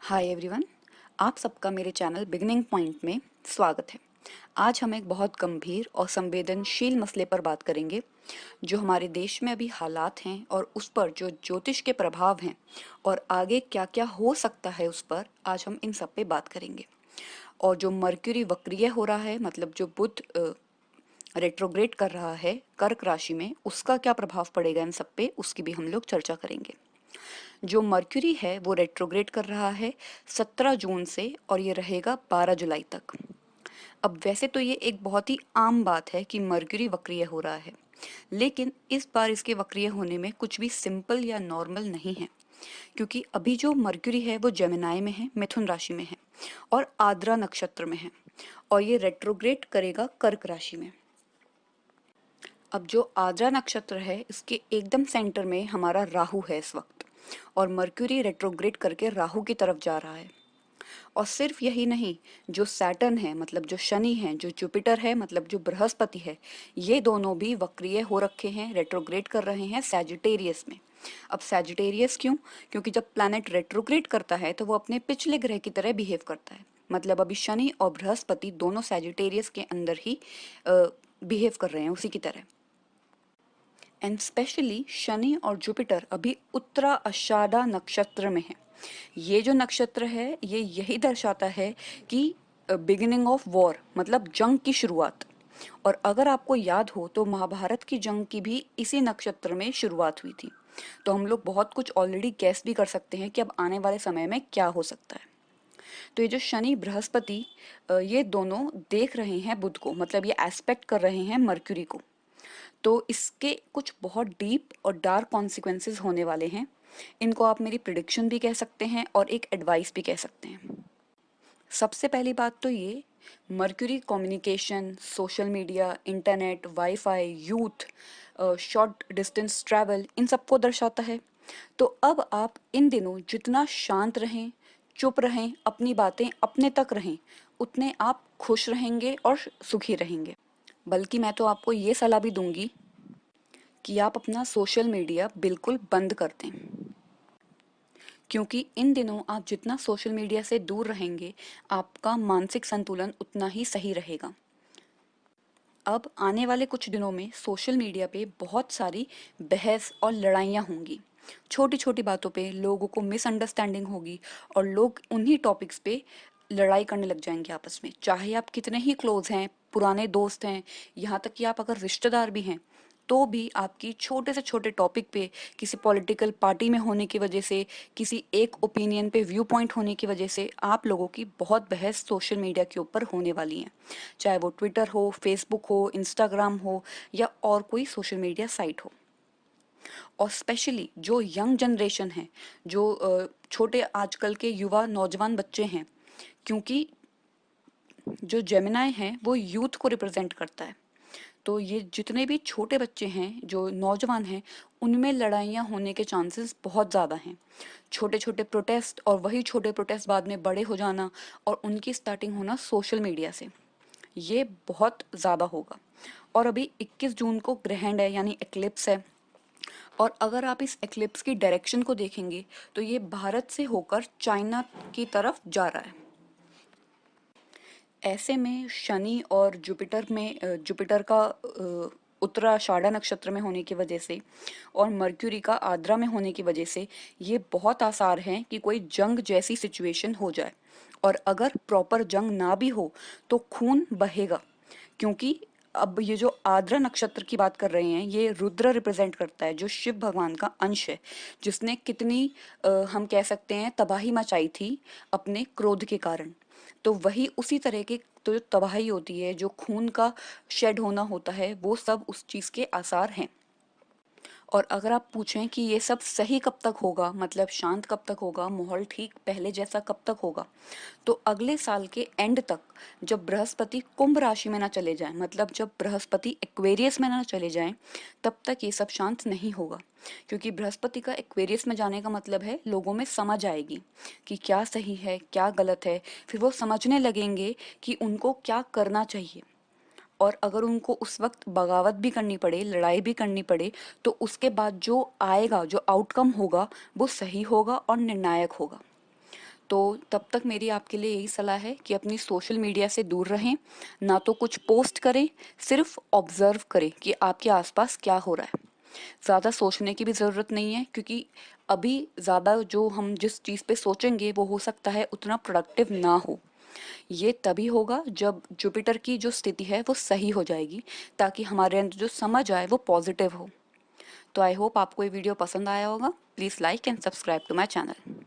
Hi everyone. आप सबका मेरे चैनल बिगनिंग पॉइंट में स्वागत है। आज हम एक बहुत गंभीर और संवेदनशील मसले पर बात करेंगे जो हमारे देश में अभी हालात हैं और उस पर जो ज्योतिष के प्रभाव हैं और आगे क्या क्या हो सकता है उस पर आज हम इन सब पे बात करेंगे। और जो मर्क्यूरी वक्रीय हो रहा है, मतलब जो बुध रेट्रोग्रेड कर रहा है कर्क राशि में, उसका क्या प्रभाव पड़ेगा इन सब पे, उसकी भी हम लोग चर्चा करेंगे। जो मर्क्यूरी है वो रेट्रोग्रेड कर रहा है 17 जून से और ये रहेगा 12 जुलाई तक। अब वैसे तो ये एक बहुत ही आम बात है कि मर्क्यूरी वक्रीय हो रहा है, लेकिन इस बार इसके वक्रीय होने में कुछ भी सिंपल या नॉर्मल नहीं है, क्योंकि अभी जो मर्क्यूरी है वो जेमिनाई में है, मिथुन राशि में है और आद्रा नक्षत्र में है, और ये रेट्रोग्रेड करेगा कर्क राशि में। अब जो आद्रा नक्षत्र है इसके एकदम सेंटर में हमारा राहु है इस वक्त, और मर्क्यूरी रेट्रोग्रेड करके राहु की तरफ जा रहा है। और सिर्फ यही नहीं, जो सैटर्न है मतलब जो शनि है, जो जुपिटर है मतलब जो बृहस्पति है, ये दोनों भी वक्रीय हो रखे हैं, रेट्रोग्रेड कर रहे हैं सैजिटेरियस में। अब सैजिटेरियस क्यों? क्योंकि जब प्लैनेट रेट्रोग्रेड करता है तो वो अपने पिछले ग्रह की तरह बिहेव करता है। मतलब अभी शनि और बृहस्पति दोनों सैजिटेरियस के अंदर ही बिहेव कर रहे हैं उसी की तरह। एंड स्पेशली शनि और जुपिटर अभी उत्तरा आषाढ़ा नक्षत्र में है। ये जो नक्षत्र है ये यही दर्शाता है कि बिगिनिंग ऑफ वॉर, मतलब जंग की शुरुआत। और अगर आपको याद हो तो महाभारत की जंग की भी इसी नक्षत्र में शुरुआत हुई थी। तो हम लोग बहुत कुछ ऑलरेडी गैस भी कर सकते हैं कि अब आने वाले समय में क्या हो सकता है। तो ये जो शनि बृहस्पति ये दोनों देख रहे हैं बुध को, मतलब ये एस्पेक्ट कर रहे हैं मर्क्यूरी को। तो इसके कुछ बहुत डीप और डार्क कॉन्सिक्वेंसेस होने वाले हैं। इनको आप मेरी प्रिडिक्शन भी कह सकते हैं और एक एडवाइस भी कह सकते हैं। सबसे पहली बात तो ये, Mercury communication, social media, internet, wifi, youth, short distance travel, इन सबको दर्शाता है। तो अब आप इन दिनों जितना शांत रहें, चुप रहें, अपनी बातें अपने तक रहें, उतने आप खुश रहेंगे और सुखी रहेंगे। बल्कि मैं तो आपको ये सलाह भी दूंगी कि आप अपना सोशल मीडिया बिल्कुल बंद कर दें, क्योंकि इन दिनों आप जितना सोशल मीडिया से दूर रहेंगे आपका मानसिक संतुलन उतना ही सही रहेगा। अब आने वाले कुछ दिनों में सोशल मीडिया पे बहुत सारी बहस और लड़ाइयाँ होंगी। छोटी छोटी बातों पे लोगों को मिसअंडरस्टैंडिंग होगी और लोग उन्हीं टॉपिक्स पे लड़ाई करने लग जाएंगे आपस में, चाहे आप कितने ही क्लोज हैं, पुराने दोस्त हैं, यहाँ तक कि आप अगर रिश्तेदार भी हैं, तो भी आपकी छोटे से छोटे टॉपिक पे किसी पॉलिटिकल पार्टी में होने की वजह से, किसी एक ओपिनियन पे व्यू पॉइंट होने की वजह से आप लोगों की बहुत बहस सोशल मीडिया के ऊपर होने वाली है। चाहे वो ट्विटर हो, फेसबुक हो, इंस्टाग्राम हो या और कोई सोशल मीडिया साइट हो। और स्पेशली जो यंग जनरेशन है, जो छोटे आजकल के युवा नौजवान बच्चे हैं, क्योंकि जो जेमिनाई है वो यूथ को रिप्रेजेंट करता है। तो ये जितने भी छोटे बच्चे हैं, जो नौजवान हैं, उनमें लड़ाइयाँ होने के चांसेस बहुत ज़्यादा हैं। छोटे छोटे प्रोटेस्ट, और वही छोटे प्रोटेस्ट बाद में बड़े हो जाना और उनकी स्टार्टिंग होना सोशल मीडिया से, ये बहुत ज़्यादा होगा। और अभी 21 जून को ग्रहण है, यानी एक्लिप्स है। और अगर आप इस एक्लिप्स की डायरेक्शन को देखेंगे तो ये भारत से होकर चाइना की तरफ जा रहा है। ऐसे में शनि और जुपिटर में जुपिटर का उत्तराषाढ़ा नक्षत्र में होने की वजह से और मर्क्यूरी का आद्रा में होने की वजह से ये बहुत आसार हैं कि कोई जंग जैसी सिचुएशन हो जाए। और अगर प्रॉपर जंग ना भी हो तो खून बहेगा, क्योंकि अब ये जो आद्रा नक्षत्र की बात कर रहे हैं ये रुद्र रिप्रेजेंट करता है, जो शिव भगवान का अंश है, जिसने कितनी हम कह सकते हैं तबाही मचाई थी अपने क्रोध के कारण। तो वही उसी तरह की तो जो तबाही होती है, जो खून का शेड होना होता है, वो सब उस चीज़ के आसार हैं। और अगर आप पूछें कि ये सब सही कब तक होगा, मतलब शांत कब तक होगा, माहौल ठीक पहले जैसा कब तक होगा, तो अगले साल के एंड तक, जब बृहस्पति कुंभ राशि में ना चले जाएं, मतलब जब बृहस्पति एक्वेरियस में ना चले जाएं, तब तक ये सब शांत नहीं होगा। क्योंकि बृहस्पति का एक्वेरियस में जाने का मतलब है लोगों में समझ आएगी कि क्या सही है क्या गलत है, फिर वो समझने लगेंगे कि उनको क्या करना चाहिए। और अगर उनको उस वक्त बगावत भी करनी पड़े, लड़ाई भी करनी पड़े, तो उसके बाद जो आएगा, जो आउटकम होगा, वो सही होगा और निर्णायक होगा। तो तब तक मेरी आपके लिए यही सलाह है कि अपनी सोशल मीडिया से दूर रहें, ना तो कुछ पोस्ट करें, सिर्फ ऑब्जर्व करें कि आपके आसपास क्या हो रहा है। ज़्यादा सोचने की भी ज़रूरत नहीं है, क्योंकि अभी ज़्यादा जो हम जिस चीज़ पे सोचेंगे वो हो सकता है उतना प्रोडक्टिव ना हो। ये तभी होगा जब जुपिटर की जो स्थिति है वो सही हो जाएगी, ताकि हमारे अंदर जो समझ आए वो पॉजिटिव हो। तो आई होप आपको ये वीडियो पसंद आया होगा। Please like and subscribe to my channel.